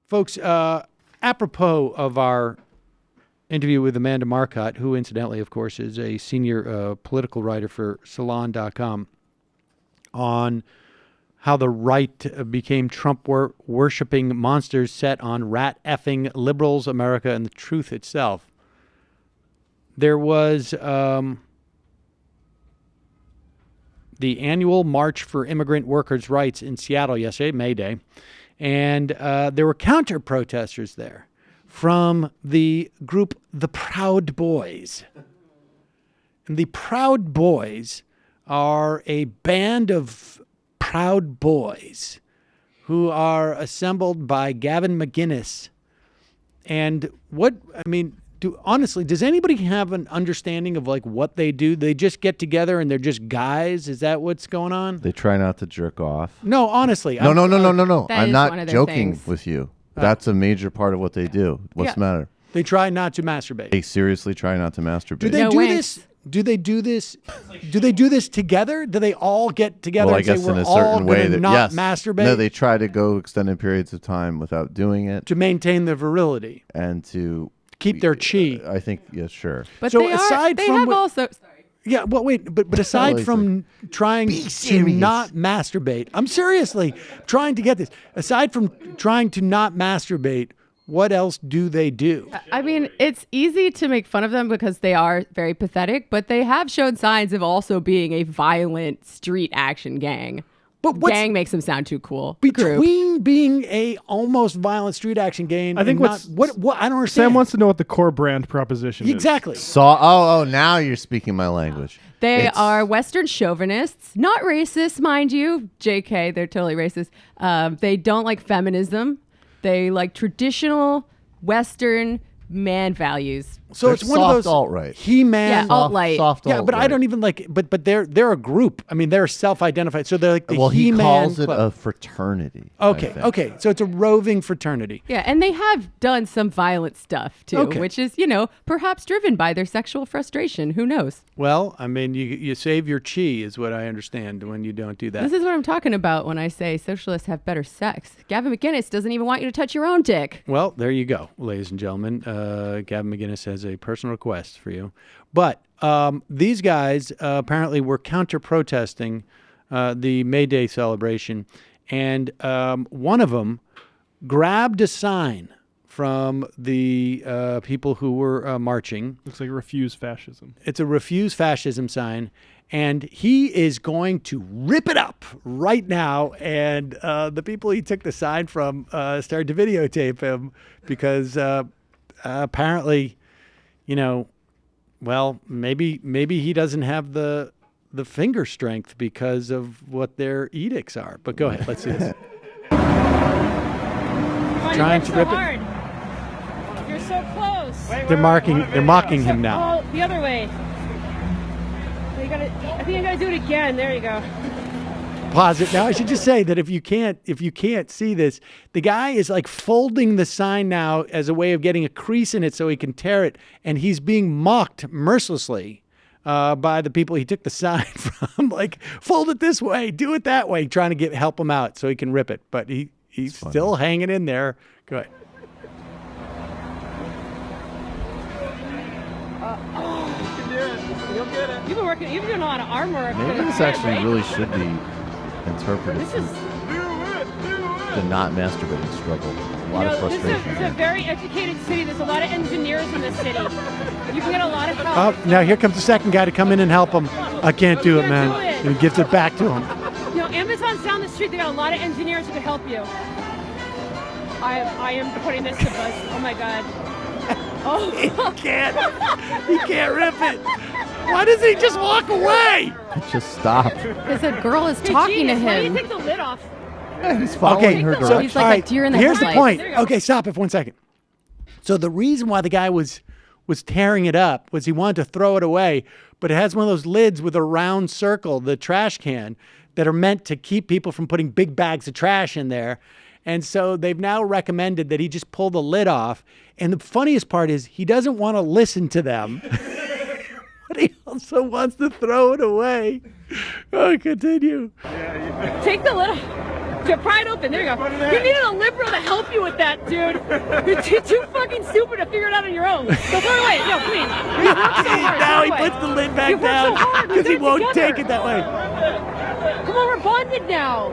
Folks, apropos of our interview with Amanda Marcotte, who incidentally, of course, is a senior political writer for Salon.com, on how the right became Trump-worshipping monsters set on rat-effing liberals, America, and the truth itself. There was the annual March for Immigrant Workers' Rights in Seattle yesterday, May Day, and there were counter-protesters there from the group The Proud Boys. And the Proud Boys are a band of proud boys who are assembled by Gavin McInnes. And honestly, does anybody have an understanding of like what they do? They just get together and they're just guys? Is that what's going on? They try not to jerk off. No, honestly. No. That I'm is not one of their joking things. with you. That's a major part of what they do. What's the matter? They try not to masturbate. They seriously try not to masturbate. Do they No do winks. this? Do they do this? Do they do this together? Do they all get together Well, I and say guess we're in a all certain way going to that not yes. masturbate? No, they try to go extended periods of time without doing it to maintain their virility, and to keep their chi. I think yes, But So they aside they from have what- also. Sorry. Yeah, well, wait, but aside Totally from trying to not masturbate, I'm seriously trying to get this. Aside from trying to not masturbate, what else do they do? I mean, it's easy to make fun of them because they are very pathetic, but they have shown signs of also being a violent street action gang. But what's Gang makes them sound too cool. Group. between being a almost violent street action game? I think and what's- what I don't understand. Sam wants to know what the core brand proposition is. Exactly. Oh, now you're speaking my language. They It's- are Western chauvinists, not racist, mind you. JK, they're totally racist. They don't like feminism. They like traditional Western man values. So They're it's one of soft those alt-right. He-Man. Yeah, alt-right. Soft Yeah, but I alt-right. don't even like. But they're a group. I mean, they're self-identified. So they're like the Well, he He-Man calls it club. a fraternity. I Okay, think. okay. So it's a roving fraternity. Yeah, and they have done some violent stuff too, Okay. which is, perhaps driven by their sexual frustration. Who knows? Well, I mean, you save your chi is what I understand when you don't do that. This is what I'm talking about when I say socialists have better sex. Gavin McInnes doesn't even want you to touch your own dick. Well, there you go, ladies and gentlemen. Gavin McInnes has a personal request for you. But these guys apparently were counter-protesting the May Day celebration. And one of them grabbed a sign from the people who were marching. Looks like refuse fascism. It's a refuse fascism sign. And he is going to rip it up right now. And the people he took the sign from started to videotape him because apparently, well, maybe he doesn't have the finger strength because of what their edicts are. But go ahead, let's see this. Trying to rip it. You're so close. They're mocking him now. Oh, the other way. I think I gotta do it again. There you go. Pause it. Now I should just say that if you can't see this, the guy is like folding the sign now as a way of getting a crease in it so he can tear it, and he's being mocked mercilessly by the people he took the sign from. Like, fold it this way, do it that way, trying to help him out so he can rip it. But he's still hanging in there. Go ahead. You've been doing a lot of arm work. Maybe this actually really should be interpreted This as is, the not masturbating struggle. A lot of this is frustration. a very educated city. There's a lot of engineers in this city. You can get a lot of help. Oh, now here comes the second guy to come in and help him. I can't do it, man. And he gives it back to him. Amazon's down the street. They got a lot of engineers who can help you. I am putting this to buzz. Oh my god. Oh. He can't rip it. Why does he just walk away? Just stop. Because a girl is Hey, talking genius, to why don't him. you take the lid off? He's following her so direction. He's like all a deer in the here's the headlights. point. There you go. Okay, stop it for 1 second. So the reason why the guy was tearing it up was he wanted to throw it away, but it has one of those lids with a round circle, the trash can, that are meant to keep people from putting big bags of trash in there. And so they've now recommended that he just pull the lid off. And the funniest part is he doesn't want to listen to them. But he also wants to throw it away. Oh, continue. Take the lid off. Pry it open. There you go. You needed a liberal to help you with that, dude. You're too fucking stupid to figure it out on your own. So throw it away. No, please. You worked so hard. Now he Throw it puts the lid You back worked so down hard. We because he did it won't together. take it that way. Come on, we're bonded now.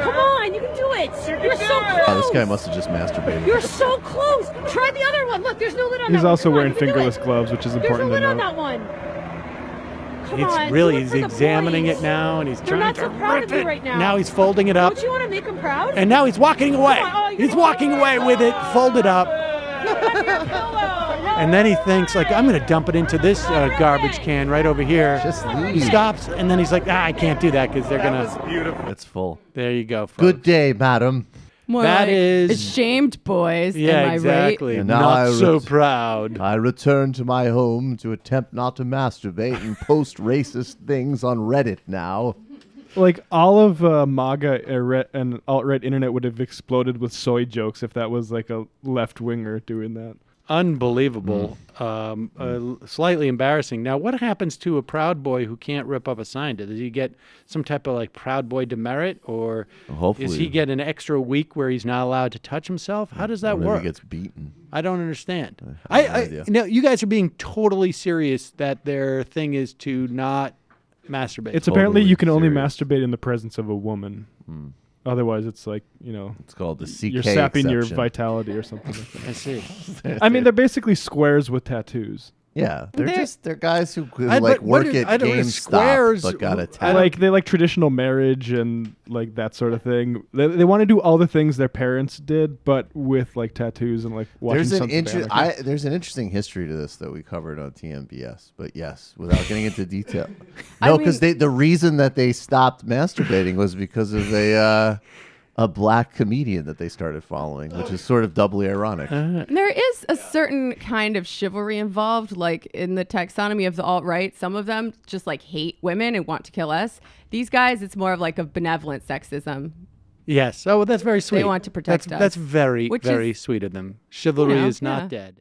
Come on, you can do it. You're so close. Oh, this guy must have just masturbated. You're so close. Try the other one. Look, there's no lid on that He's one. also Come on, wearing you can do fingerless it. gloves, which is There's no important to lid on note. that one. Come It's on, really, do it he's for the examining boys. it now, and he's They're trying not to so proud rip of you it. right now. Now he's folding it up, Don't you want to make them proud? and now he's walking away. Come on, oh, He's walking away with it folded up, and then he thinks like, I'm going to dump it into this garbage can right over here. Just He leave. stops, and then he's like, I can't do that because they're gonna. Beautiful. It's full. There you go. Folks. Good day, madam. More That like is- ashamed boys. Yeah, am I exactly. And now Not I so ret- proud. I return to my home to attempt not to masturbate and post racist things on Reddit now. Like all of MAGA and alt-right internet would have exploded with soy jokes if that was like a left-winger doing that. Unbelievable. Slightly embarrassing. Now, what happens to a Proud Boy who can't rip up a sign? Does he get some type of like Proud Boy demerit, or Hopefully. does he get an extra week where he's not allowed to touch himself? How does that Maybe work? he gets beaten. I don't understand. I have no idea. No, you guys are being totally serious that their thing is to not masturbate. It's apparently you can only serious. masturbate in the presence of a woman. Otherwise, it's like, It's called the CK you're sapping your exception. vitality or something like that. I see. I mean, they're basically squares with tattoos. Yeah, they're guys who I- like but what work is- at I don't know, GameStop squares- but got I attacked. don't- Like they like traditional marriage and like that sort of thing. They want to do all the things their parents did, but with like tattoos and like watching There's an Sons of Anarchy. there's an interesting history to this that we covered on TMBS, but yes, without getting into detail. I No, because mean- the reason that they stopped masturbating was because of a black comedian that they started following, which is sort of doubly ironic. There is a certain kind of chivalry involved, like in the taxonomy of the alt-right. Some of them just like hate women and want to kill us. These guys, it's more of like a benevolent sexism. Yes. Oh, well, that's very sweet. want to protect us. That's very, Which very is, sweet of them. Chivalry you know, is not yeah. dead.